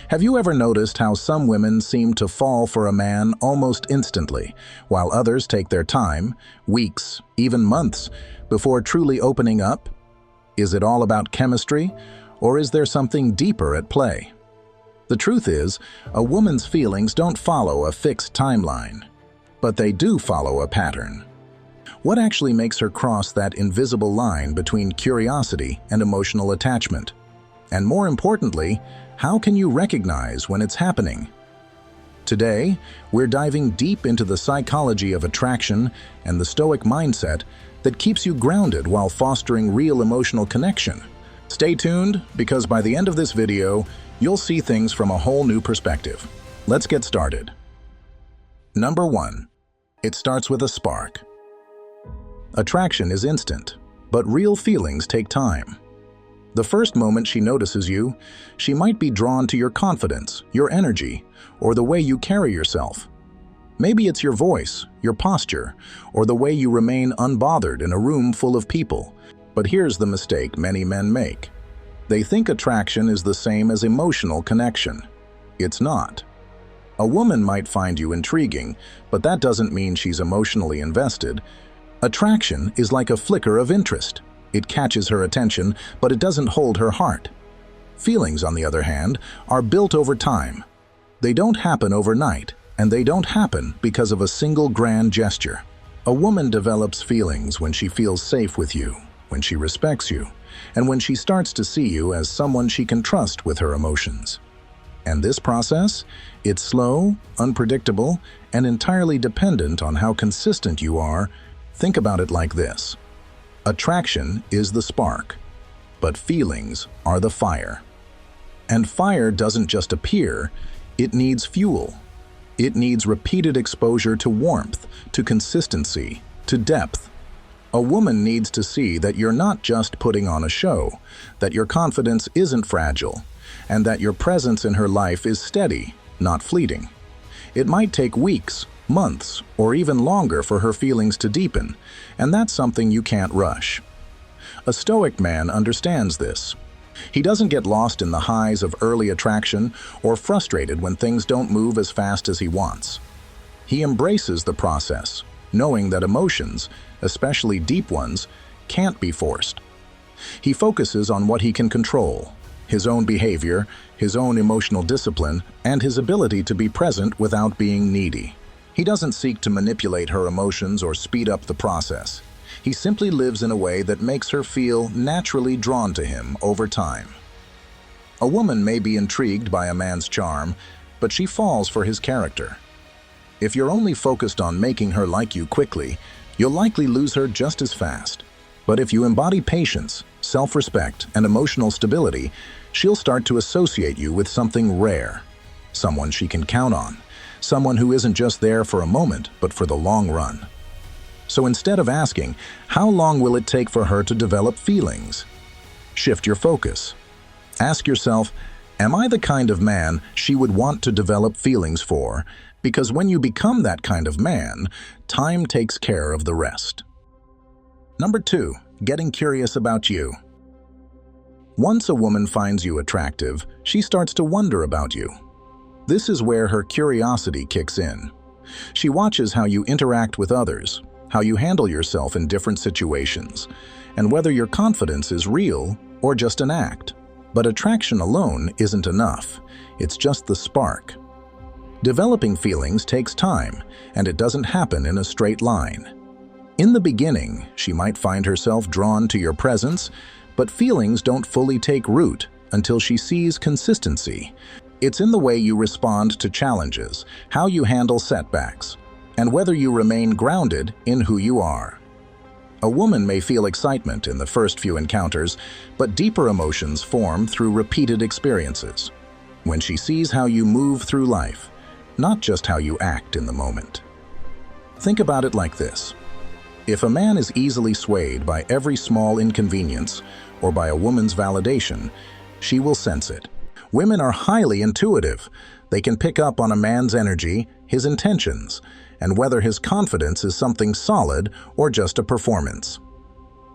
Have you ever noticed how some women seem to fall for a man almost instantly, while others take their time, weeks, even months, before truly opening up? Is it all about chemistry, or is there something deeper at play? The truth is, a woman's feelings don't follow a fixed timeline, but they do follow a pattern. What actually makes her cross that invisible line between curiosity and emotional attachment? And more importantly, how can you recognize when it's happening? Today, we're diving deep into the psychology of attraction and the Stoic mindset that keeps you grounded while fostering real emotional connection. Stay tuned, because by the end of this video, you'll see things from a whole new perspective. Let's get started. Number 1. It starts with a spark. Attraction is instant, but real feelings take time. The first moment she notices you, she might be drawn to your confidence, your energy, or the way you carry yourself. Maybe it's your voice, your posture, or the way you remain unbothered in a room full of people. But here's the mistake many men make. They think attraction is the same as emotional connection. It's not. A woman might find you intriguing, but that doesn't mean she's emotionally invested. Attraction is like a flicker of interest. It catches her attention, but it doesn't hold her heart. Feelings, on the other hand, are built over time. They don't happen overnight, and they don't happen because of a single grand gesture. A woman develops feelings when she feels safe with you, when she respects you, and when she starts to see you as someone she can trust with her emotions. And this process, it's slow, unpredictable, and entirely dependent on how consistent you are. Think about it like this. Attraction is the spark, but feelings are the fire. And fire doesn't just appear, it needs fuel. It needs repeated exposure to warmth, to consistency, to depth. A woman needs to see that you're not just putting on a show, that your confidence isn't fragile, and that your presence in her life is steady, not fleeting. It might take weeks, months, or even longer for her feelings to deepen, and that's something you can't rush. A Stoic man understands this. He doesn't get lost in the highs of early attraction or frustrated when things don't move as fast as he wants. He embraces the process, knowing that emotions, especially deep ones, can't be forced. He focuses on what he can control: his own behavior, his own emotional discipline, and his ability to be present without being needy. He doesn't seek to manipulate her emotions or speed up the process. He simply lives in a way that makes her feel naturally drawn to him over time. A woman may be intrigued by a man's charm, but she falls for his character. If you're only focused on making her like you quickly, you'll likely lose her just as fast. But if you embody patience, self-respect, and emotional stability, she'll start to associate you with something rare, someone she can count on, someone who isn't just there for a moment, but for the long run. So instead of asking, how long will it take for her to develop feelings? Shift your focus. Ask yourself, am I the kind of man she would want to develop feelings for? Because when you become that kind of man, time takes care of the rest. Number 2, getting curious about you. Once a woman finds you attractive, she starts to wonder about you. This is where her curiosity kicks in. She watches how you interact with others, how you handle yourself in different situations, and whether your confidence is real or just an act. But attraction alone isn't enough. It's just the spark. Developing feelings takes time, and it doesn't happen in a straight line. In the beginning, she might find herself drawn to your presence, but feelings don't fully take root until she sees consistency. It's in the way you respond to challenges, how you handle setbacks, and whether you remain grounded in who you are. A woman may feel excitement in the first few encounters, but deeper emotions form through repeated experiences. When she sees how you move through life, not just how you act in the moment. Think about it like this. If a man is easily swayed by every small inconvenience or by a woman's validation, she will sense it. Women are highly intuitive. They can pick up on a man's energy, his intentions, and whether his confidence is something solid or just a performance.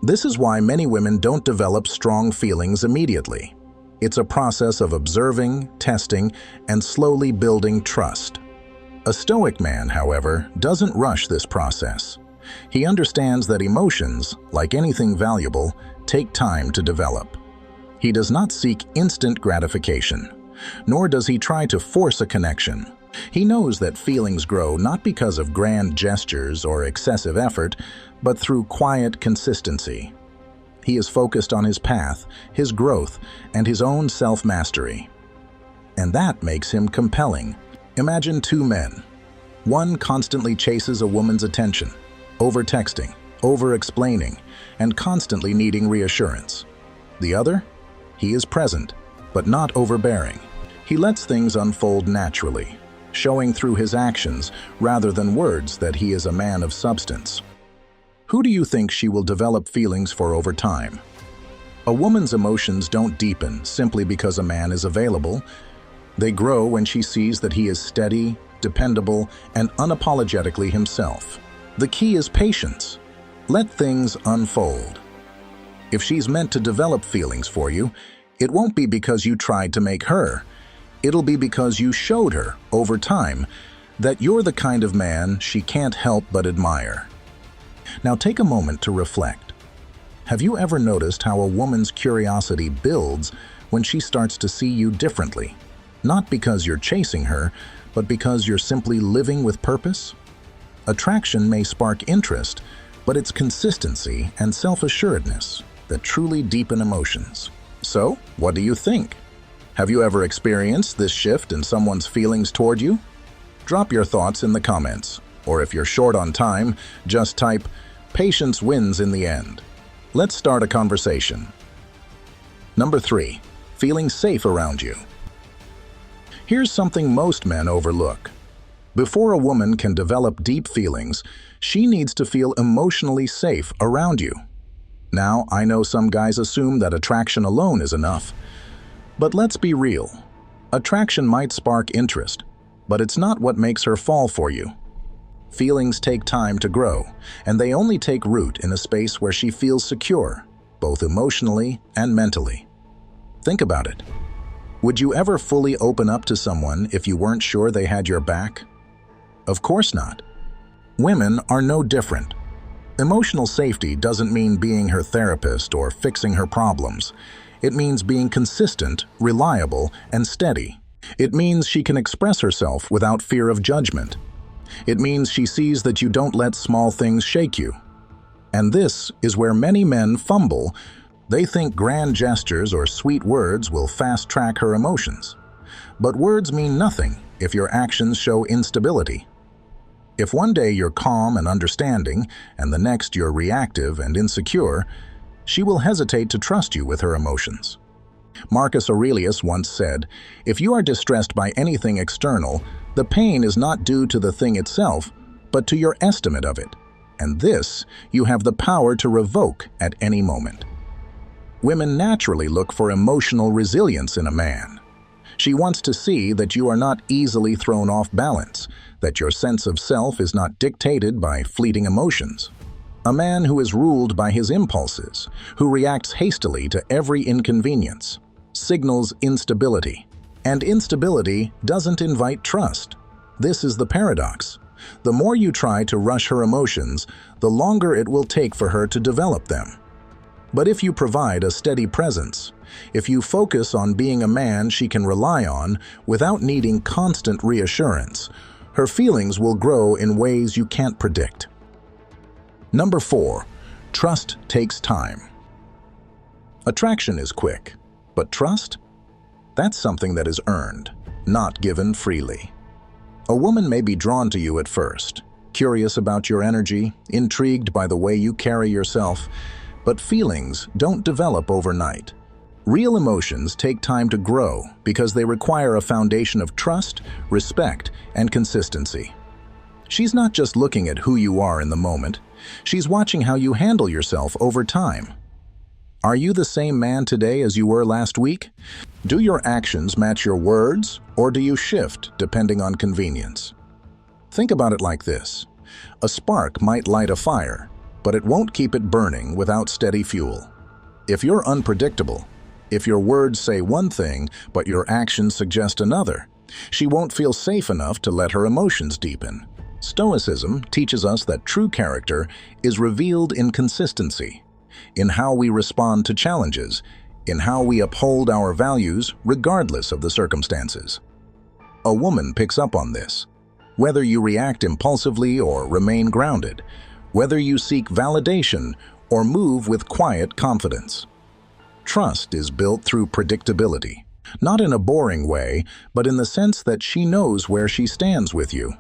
This is why many women don't develop strong feelings immediately. It's a process of observing, testing, and slowly building trust. A Stoic man, however, doesn't rush this process. He understands that emotions, like anything valuable, take time to develop. He does not seek instant gratification, nor does he try to force a connection. He knows that feelings grow not because of grand gestures or excessive effort, but through quiet consistency. He is focused on his path, his growth, and his own self-mastery. And that makes him compelling. Imagine two men. One constantly chases a woman's attention, over-texting, over-explaining, and constantly needing reassurance. The other? He is present, but not overbearing. He lets things unfold naturally, showing through his actions rather than words that he is a man of substance. Who do you think she will develop feelings for over time? A woman's emotions don't deepen simply because a man is available. They grow when she sees that he is steady, dependable, and unapologetically himself. The key is patience. Let things unfold. If she's meant to develop feelings for you, it won't be because you tried to make her. It'll be because you showed her, over time, that you're the kind of man she can't help but admire. Now take a moment to reflect. Have you ever noticed how a woman's curiosity builds when she starts to see you differently? Not because you're chasing her, but because you're simply living with purpose? Attraction may spark interest, but it's consistency and self-assuredness that truly deepen emotions. So, what do you think? Have you ever experienced this shift in someone's feelings toward you? Drop your thoughts in the comments, or if you're short on time, just type, "Patience wins in the end." Let's start a conversation. Number 3, feeling safe around you. Here's something most men overlook. Before a woman can develop deep feelings, she needs to feel emotionally safe around you. Now, I know some guys assume that attraction alone is enough. But let's be real. Attraction might spark interest, but it's not what makes her fall for you. Feelings take time to grow, and they only take root in a space where she feels secure, both emotionally and mentally. Think about it. Would you ever fully open up to someone if you weren't sure they had your back? Of course not. Women are no different. Emotional safety doesn't mean being her therapist or fixing her problems. It means being consistent, reliable, and steady. It means she can express herself without fear of judgment. It means she sees that you don't let small things shake you. And this is where many men fumble. They think grand gestures or sweet words will fast-track her emotions. But words mean nothing if your actions show instability. If one day you're calm and understanding, and the next you're reactive and insecure, she will hesitate to trust you with her emotions. Marcus Aurelius once said, "If you are distressed by anything external, the pain is not due to the thing itself, but to your estimate of it. And this you have the power to revoke at any moment." Women naturally look for emotional resilience in a man. She wants to see that you are not easily thrown off balance, that your sense of self is not dictated by fleeting emotions. A man who is ruled by his impulses, who reacts hastily to every inconvenience, signals instability. And instability doesn't invite trust. This is the paradox. The more you try to rush her emotions, the longer it will take for her to develop them. But if you provide a steady presence, if you focus on being a man she can rely on without needing constant reassurance, her feelings will grow in ways you can't predict. Number 4, trust takes time. Attraction is quick, but trust? That's something that is earned, not given freely. A woman may be drawn to you at first, curious about your energy, intrigued by the way you carry yourself, but feelings don't develop overnight. Real emotions take time to grow because they require a foundation of trust, respect, and consistency. She's not just looking at who you are in the moment, she's watching how you handle yourself over time. Are you the same man today as you were last week? Do your actions match your words, or do you shift depending on convenience? Think about it like this. A spark might light a fire, but it won't keep it burning without steady fuel. If you're unpredictable, If your words say one thing, but your actions suggest another, she won't feel safe enough to let her emotions deepen. Stoicism teaches us that true character is revealed in consistency, in how we respond to challenges, in how we uphold our values regardless of the circumstances. A woman picks up on this. Whether you react impulsively or remain grounded, whether you seek validation or move with quiet confidence. Trust is built through predictability, not in a boring way, but in the sense that she knows where she stands with you.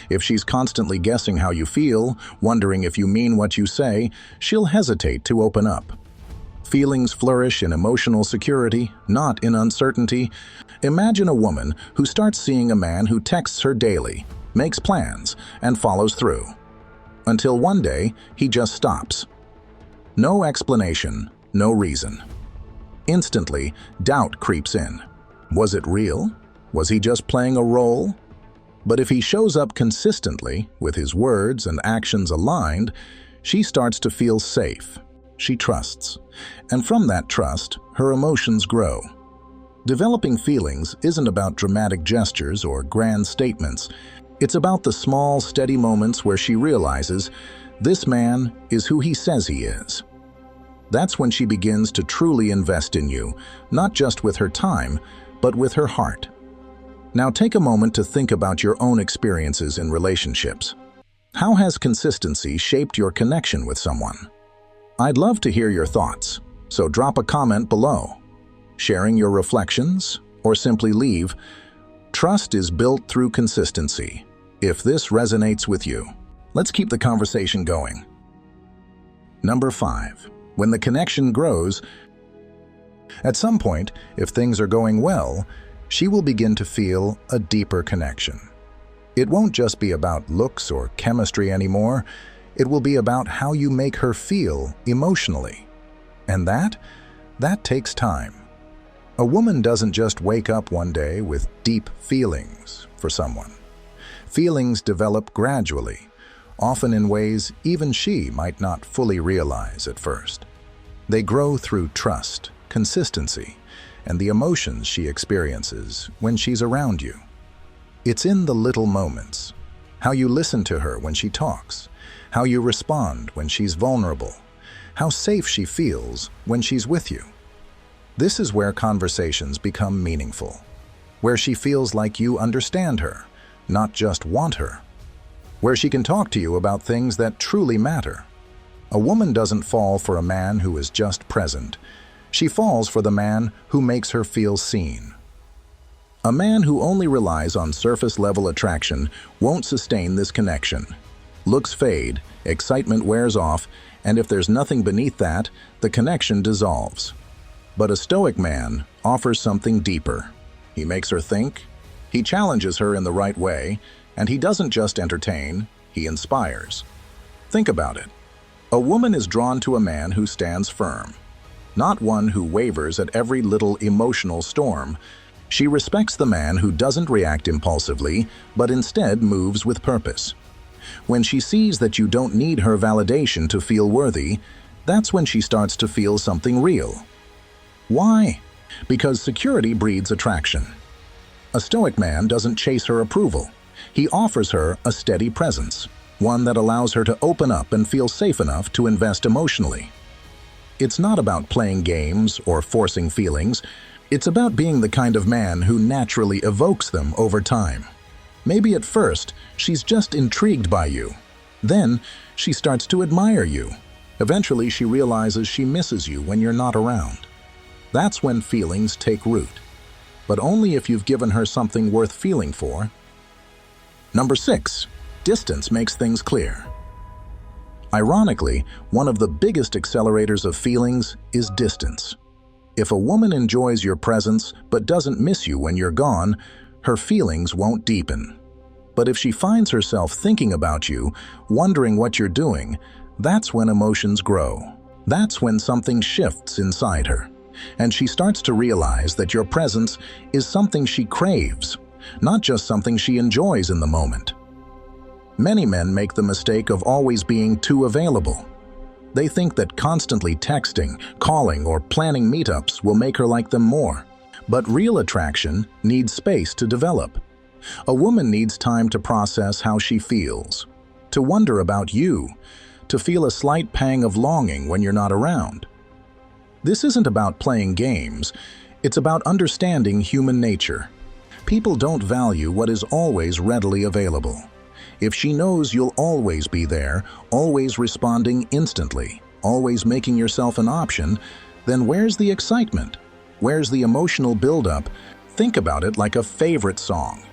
If she's constantly guessing how you feel, wondering if you mean what you say, she'll hesitate to open up. Feelings flourish in emotional security, not in uncertainty. Imagine a woman who starts seeing a man who texts her daily, makes plans, and follows through. Until one day, he just stops. No explanation, no reason. Instantly, doubt creeps in. Was it real? Was he just playing a role? But if he shows up consistently, with his words and actions aligned, she starts to feel safe. She trusts. And from that trust, her emotions grow. Developing feelings isn't about dramatic gestures or grand statements. It's about the small, steady moments where she realizes this man is who he says he is. That's when she begins to truly invest in you, not just with her time, but with her heart. Now take a moment to think about your own experiences in relationships. How has consistency shaped your connection with someone? I'd love to hear your thoughts, so drop a comment below. Sharing your reflections, or simply leave. Trust is built through consistency. If this resonates with you, let's keep the conversation going. Number 5. When the connection grows, at some point, if things are going well, she will begin to feel a deeper connection. It won't just be about looks or chemistry anymore. It will be about how you make her feel emotionally. And that takes time. A woman doesn't just wake up one day with deep feelings for someone. Feelings develop gradually, often in ways even she might not fully realize at first. They grow through trust, consistency, and the emotions she experiences when she's around you. It's in the little moments, how you listen to her when she talks, how you respond when she's vulnerable, how safe she feels when she's with you. This is where conversations become meaningful, where she feels like you understand her, not just want her, where she can talk to you about things that truly matter. A woman doesn't fall for a man who is just present. She falls for the man who makes her feel seen. A man who only relies on surface-level attraction won't sustain this connection. Looks fade, excitement wears off, and if there's nothing beneath that, the connection dissolves. But a Stoic man offers something deeper. He makes her think, he challenges her in the right way, and he doesn't just entertain, he inspires. Think about it. A woman is drawn to a man who stands firm, not one who wavers at every little emotional storm. She respects the man who doesn't react impulsively, but instead moves with purpose. When she sees that you don't need her validation to feel worthy, that's when she starts to feel something real. Why? Because security breeds attraction. A Stoic man doesn't chase her approval. He offers her a steady presence, one that allows her to open up and feel safe enough to invest emotionally. It's not about playing games or forcing feelings. It's about being the kind of man who naturally evokes them over time. Maybe at first, she's just intrigued by you. Then, she starts to admire you. Eventually, she realizes she misses you when you're not around. That's when feelings take root. But only if you've given her something worth feeling for. Number 6. Distance makes things clear. Ironically, one of the biggest accelerators of feelings is distance. If a woman enjoys your presence but doesn't miss you when you're gone, her feelings won't deepen. But if she finds herself thinking about you, wondering what you're doing, that's when emotions grow. That's when something shifts inside her, and she starts to realize that your presence is something she craves, not just something she enjoys in the moment. Many men make the mistake of always being too available. They think that constantly texting, calling, or planning meetups will make her like them more. But real attraction needs space to develop. A woman needs time to process how she feels, to wonder about you, to feel a slight pang of longing when you're not around. This isn't about playing games, it's about understanding human nature. People don't value what is always readily available. If she knows you'll always be there, always responding instantly, always making yourself an option, then where's the excitement? Where's the emotional buildup? Think about it like a favorite song.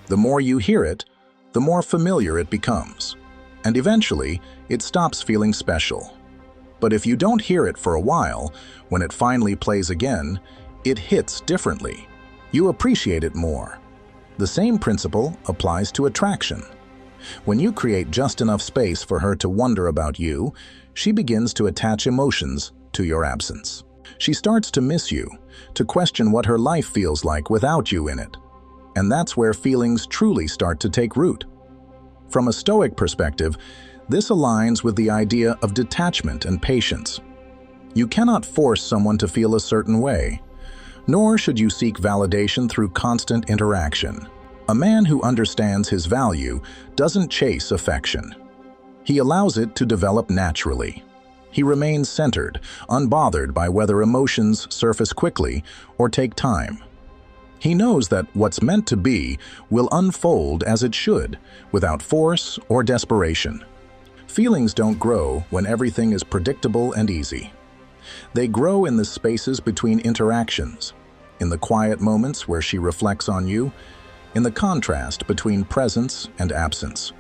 The more you hear it, the more familiar it becomes. And eventually, it stops feeling special. But if you don't hear it for a while, when it finally plays again, it hits differently. You appreciate it more. The same principle applies to attraction. When you create just enough space for her to wonder about you, she begins to attach emotions to your absence. She starts to miss you, to question what her life feels like without you in it. And that's where feelings truly start to take root. From a Stoic perspective, this aligns with the idea of detachment and patience. You cannot force someone to feel a certain way, nor should you seek validation through constant interaction. A man who understands his value doesn't chase affection. He allows it to develop naturally. He remains centered, unbothered by whether emotions surface quickly or take time. He knows that what's meant to be will unfold as it should, without force or desperation. Feelings don't grow when everything is predictable and easy. They grow in the spaces between interactions, in the quiet moments where she reflects on you, in the contrast between presence and absence.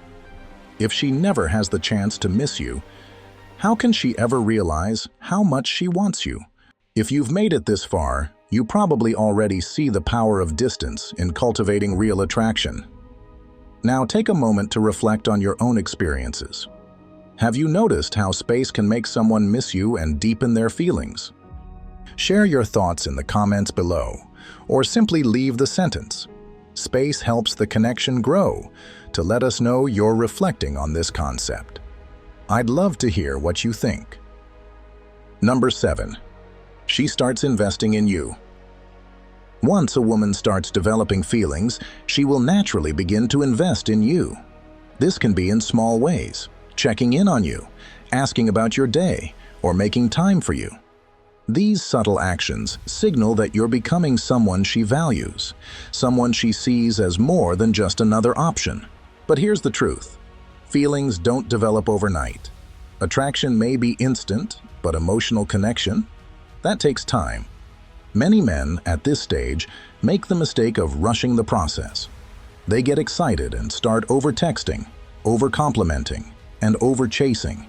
If she never has the chance to miss you, how can she ever realize how much she wants you? If you've made it this far, you probably already see the power of distance in cultivating real attraction. Now take a moment to reflect on your own experiences. Have you noticed how space can make someone miss you and deepen their feelings? Share your thoughts in the comments below, or simply leave the sentence. Space helps the connection grow, to let us know you're reflecting on this concept. I'd love to hear what you think. Number 7. She starts investing in you. Once a woman starts developing feelings, she will naturally begin to invest in you. This can be in small ways, checking in on you, asking about your day, or making time for you. These subtle actions signal that you're becoming someone she values, someone she sees as more than just another option. But here's the truth. Feelings don't develop overnight. Attraction may be instant, but emotional connection? That takes time. Many men at this stage make the mistake of rushing the process. They get excited and start over-texting, over-complimenting, and over-chasing.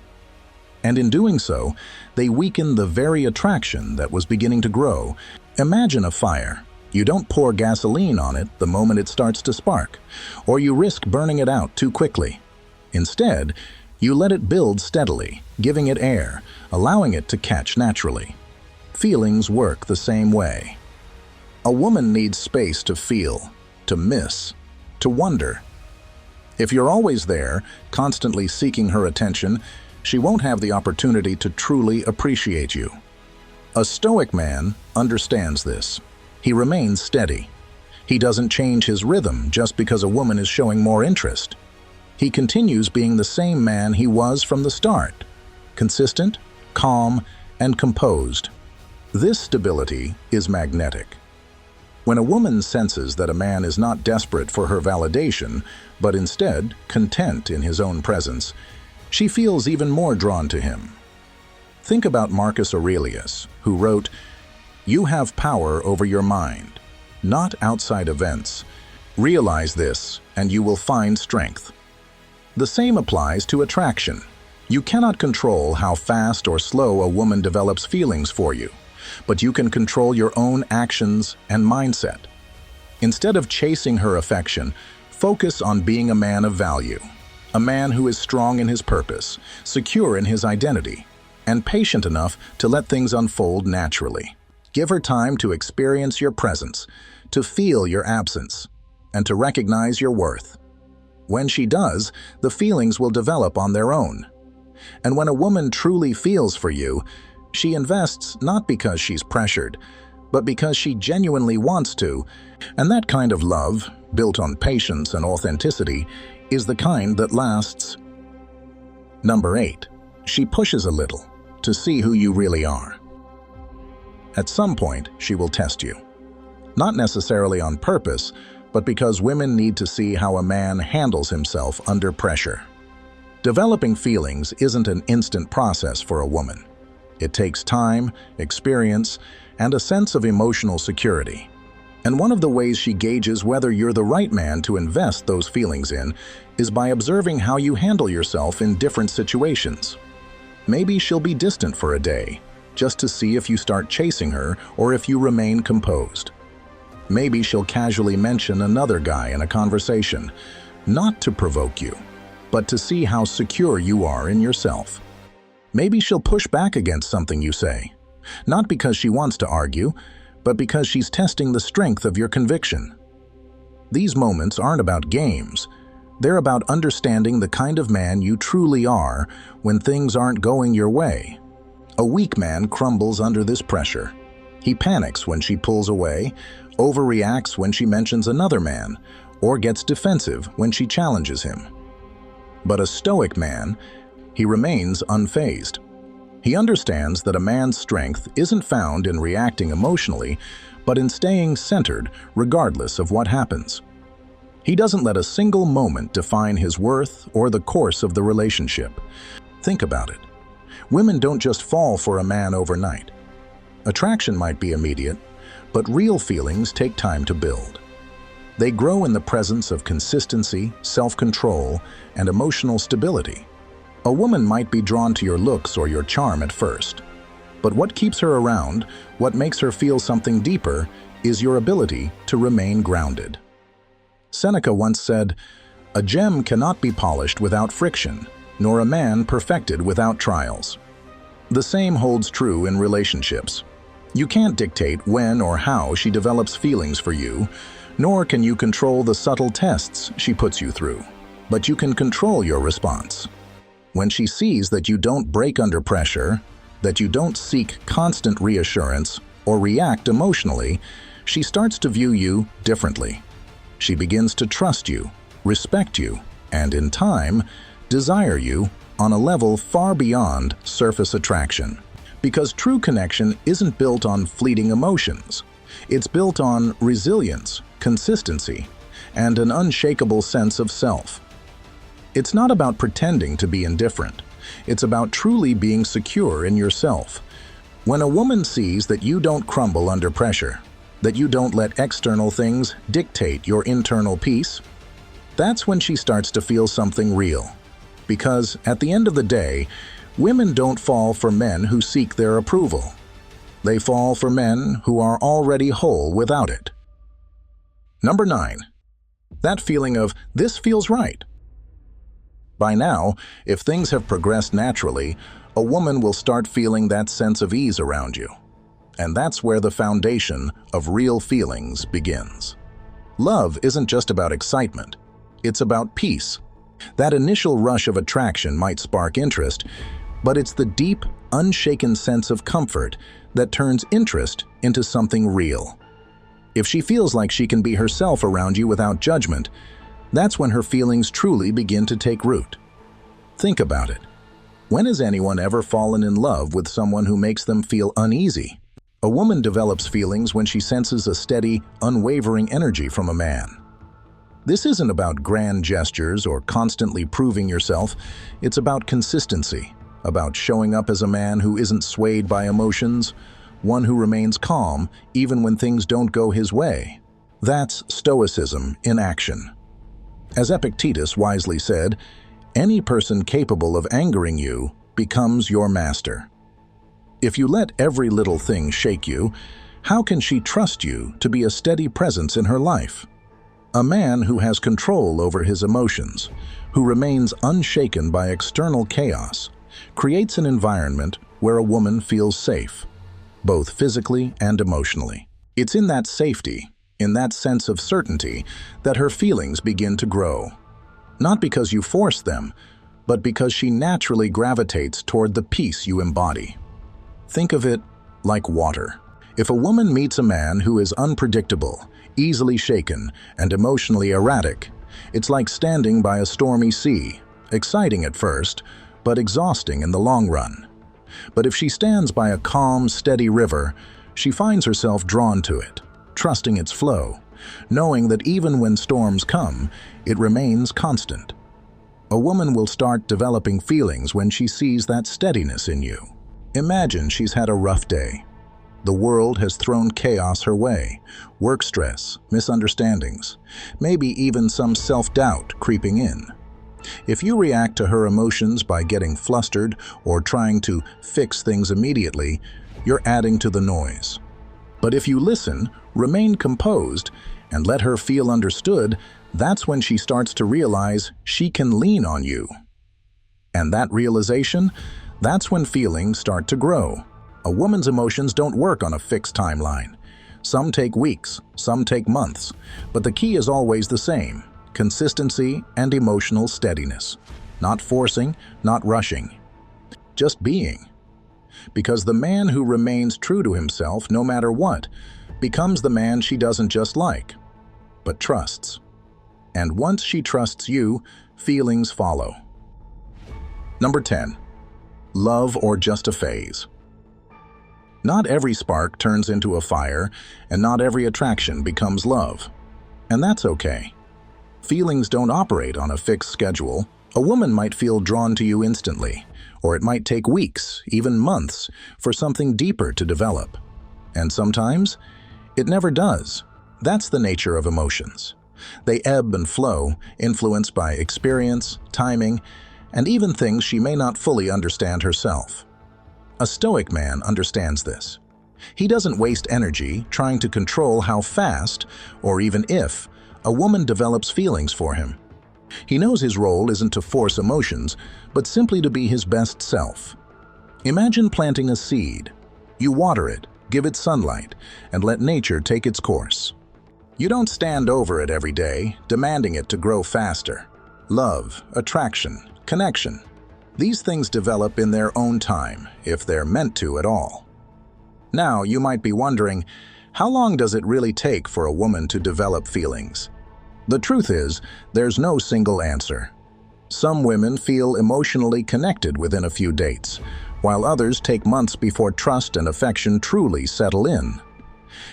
And in doing so, they weaken the very attraction that was beginning to grow. Imagine a fire. You don't pour gasoline on it the moment it starts to spark, or you risk burning it out too quickly. Instead, you let it build steadily, giving it air, allowing it to catch naturally. Feelings work the same way. A woman needs space to feel, to miss, to wonder. If you're always there, constantly seeking her attention, she won't have the opportunity to truly appreciate you. A Stoic man understands this. He remains steady. He doesn't change his rhythm just because a woman is showing more interest. He continues being the same man he was from the start, consistent, calm, and composed. This stability is magnetic. When a woman senses that a man is not desperate for her validation, but instead content in his own presence, she feels even more drawn to him. Think about Marcus Aurelius, who wrote, "You have power over your mind, not outside events. Realize this, and you will find strength." The same applies to attraction. You cannot control how fast or slow a woman develops feelings for you, but you can control your own actions and mindset. Instead of chasing her affection, focus on being a man of value. A man who is strong in his purpose, secure in his identity, and patient enough to let things unfold naturally. Give her time to experience your presence, to feel your absence, and to recognize your worth. When she does, the feelings will develop on their own. And when a woman truly feels for you, she invests not because she's pressured, but because she genuinely wants to. And that kind of love, built on patience and authenticity, is the kind that lasts. Number 8. She pushes a little to see who you really are. At some point, she will test you. Not necessarily on purpose, but because women need to see how a man handles himself under pressure. Developing feelings isn't an instant process for a woman. It takes time, experience, and a sense of emotional security. And one of the ways she gauges whether you're the right man to invest those feelings in is by observing how you handle yourself in different situations. Maybe she'll be distant for a day, just to see if you start chasing her or if you remain composed. Maybe she'll casually mention another guy in a conversation, not to provoke you, but to see how secure you are in yourself. Maybe she'll push back against something you say, not because she wants to argue, but because she's testing the strength of your conviction. These moments aren't about games. They're about understanding the kind of man you truly are when things aren't going your way. A weak man crumbles under this pressure. He panics when she pulls away, overreacts when she mentions another man, or gets defensive when she challenges him. But a stoic man, he remains unfazed. He understands that a man's strength isn't found in reacting emotionally, but in staying centered regardless of what happens. He doesn't let a single moment define his worth or the course of the relationship. Think about it. Women don't just fall for a man overnight. Attraction might be immediate, but real feelings take time to build. They grow in the presence of consistency, self-control, and emotional stability. A woman might be drawn to your looks or your charm at first, but what keeps her around, what makes her feel something deeper, is your ability to remain grounded. Seneca once said, "A gem cannot be polished without friction, nor a man perfected without trials." The same holds true in relationships. You can't dictate when or how she develops feelings for you, nor can you control the subtle tests she puts you through, but you can control your response. When she sees that you don't break under pressure, that you don't seek constant reassurance or react emotionally, she starts to view you differently. She begins to trust you, respect you, and in time, desire you on a level far beyond surface attraction. Because true connection isn't built on fleeting emotions. It's built on resilience, consistency, and an unshakable sense of self. It's not about pretending to be indifferent. It's about truly being secure in yourself. When a woman sees that you don't crumble under pressure, that you don't let external things dictate your internal peace, that's when she starts to feel something real. Because at the end of the day, women don't fall for men who seek their approval. They fall for men who are already whole without it. Number 9. That feeling of, "This feels right." By now, if things have progressed naturally, a woman will start feeling that sense of ease around you. And that's where the foundation of real feelings begins. Love isn't just about excitement. It's about peace. That initial rush of attraction might spark interest, but it's the deep, unshaken sense of comfort that turns interest into something real. If she feels like she can be herself around you without judgment, that's when her feelings truly begin to take root. Think about it. When has anyone ever fallen in love with someone who makes them feel uneasy? A woman develops feelings when she senses a steady, unwavering energy from a man. This isn't about grand gestures or constantly proving yourself. It's about consistency, about showing up as a man who isn't swayed by emotions, one who remains calm even when things don't go his way. That's Stoicism in action. As Epictetus wisely said, any person capable of angering you becomes your master. If you let every little thing shake you, how can she trust you to be a steady presence in her life? A man who has control over his emotions, who remains unshaken by external chaos, creates an environment where a woman feels safe, both physically and emotionally. It's in that safety, in that sense of certainty, that her feelings begin to grow. Not because you force them, but because she naturally gravitates toward the peace you embody. Think of it like water. If a woman meets a man who is unpredictable, easily shaken, and emotionally erratic, it's like standing by a stormy sea, exciting at first, but exhausting in the long run. But if she stands by a calm, steady river, she finds herself drawn to it, trusting its flow, knowing that even when storms come, it remains constant. A woman will start developing feelings when she sees that steadiness in you. Imagine she's had a rough day. The world has thrown chaos her way, work stress, misunderstandings, maybe even some self-doubt creeping in. If you react to her emotions by getting flustered or trying to fix things immediately, you're adding to the noise. But if you listen, remain composed, and let her feel understood, that's when she starts to realize she can lean on you. And that realization, that's when feelings start to grow. A woman's emotions don't work on a fixed timeline. Some take weeks, some take months, but the key is always the same: consistency and emotional steadiness. Not forcing, not rushing. Just being. Because the man who remains true to himself no matter what becomes the man she doesn't just like, but trusts. And once she trusts you, feelings follow. Number 10. Love or just a phase. Not every spark turns into a fire, and not every attraction becomes love. And that's okay. Feelings don't operate on a fixed schedule. A woman might feel drawn to you instantly, or it might take weeks, even months, for something deeper to develop. And sometimes, it never does. That's the nature of emotions. They ebb and flow, influenced by experience, timing, and even things she may not fully understand herself. A Stoic man understands this. He doesn't waste energy trying to control how fast, or even if, a woman develops feelings for him. He knows his role isn't to force emotions, but simply to be his best self. Imagine planting a seed. You water it, give it sunlight, and let nature take its course. You don't stand over it every day, demanding it to grow faster. Love, attraction, connection. These things develop in their own time, if they're meant to at all. Now, you might be wondering, how long does it really take for a woman to develop feelings? The truth is, there's no single answer. Some women feel emotionally connected within a few dates, while others take months before trust and affection truly settle in.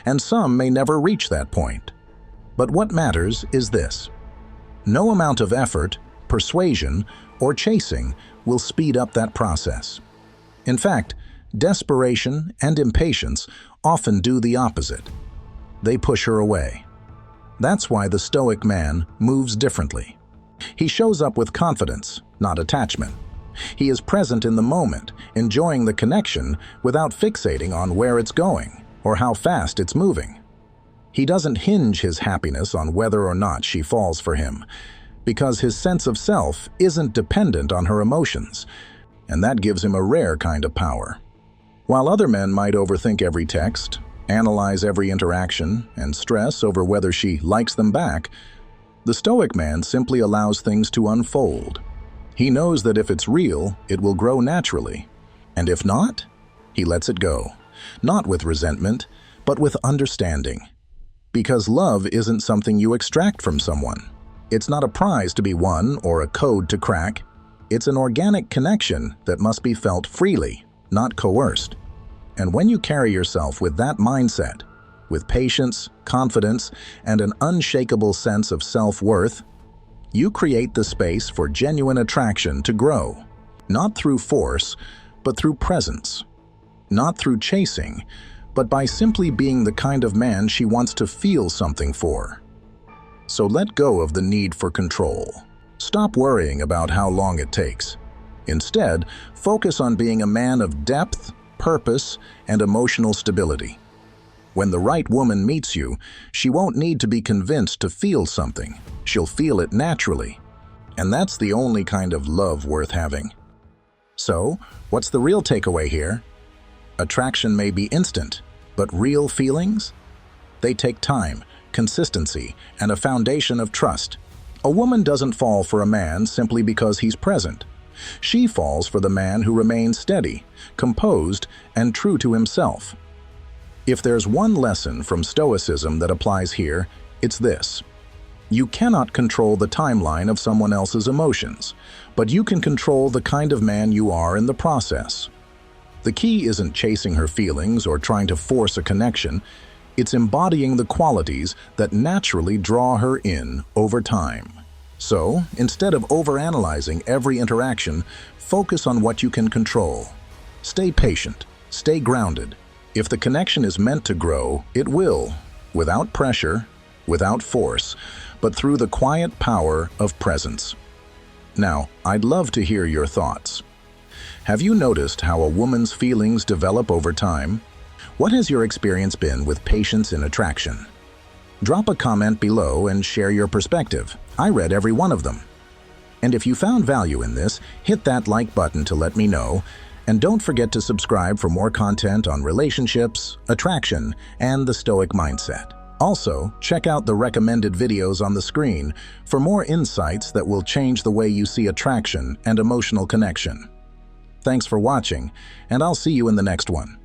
And some may never reach that point. But what matters is this: no amount of effort, persuasion, or chasing will speed up that process. In fact, desperation and impatience often do the opposite. They push her away. That's why the Stoic man moves differently. He shows up with confidence, not attachment. He is present in the moment, enjoying the connection without fixating on where it's going or how fast it's moving. He doesn't hinge his happiness on whether or not she falls for him, because his sense of self isn't dependent on her emotions, and that gives him a rare kind of power. While other men might overthink every text, analyze every interaction, and stress over whether she likes them back, the Stoic man simply allows things to unfold. He knows that if it's real, it will grow naturally, and if not, he lets it go, not with resentment, but with understanding. Because love isn't something you extract from someone. It's not a prize to be won or a code to crack. It's an organic connection that must be felt freely, not coerced. And when you carry yourself with that mindset, with patience, confidence, and an unshakable sense of self-worth, you create the space for genuine attraction to grow, not through force, but through presence. Not through chasing, but by simply being the kind of man she wants to feel something for. So let go of the need for control. Stop worrying about how long it takes. Instead, focus on being a man of depth, purpose, and emotional stability. When the right woman meets you, she won't need to be convinced to feel something. She'll feel it naturally. And that's the only kind of love worth having. So, what's the real takeaway here? Attraction may be instant, but real feelings? They take time, consistency, and a foundation of trust. A woman doesn't fall for a man simply because he's present, She falls for the man who remains steady, composed, and true to himself. If there's one lesson from Stoicism that applies here, it's this. You cannot control the timeline of someone else's emotions, but you can control the kind of man you are in the process. The key isn't chasing her feelings or trying to force a connection. It's embodying the qualities that naturally draw her in over time. So, instead of overanalyzing every interaction, focus on what you can control. Stay patient, stay grounded. If the connection is meant to grow, it will, without pressure, without force, but through the quiet power of presence. Now, I'd love to hear your thoughts. Have you noticed how a woman's feelings develop over time? What has your experience been with patience in attraction? Drop a comment below and share your perspective. I read every one of them. And if you found value in this, hit that like button to let me know. And don't forget to subscribe for more content on relationships, attraction, and the Stoic mindset. Also, check out the recommended videos on the screen for more insights that will change the way you see attraction and emotional connection. Thanks for watching, and I'll see you in the next one.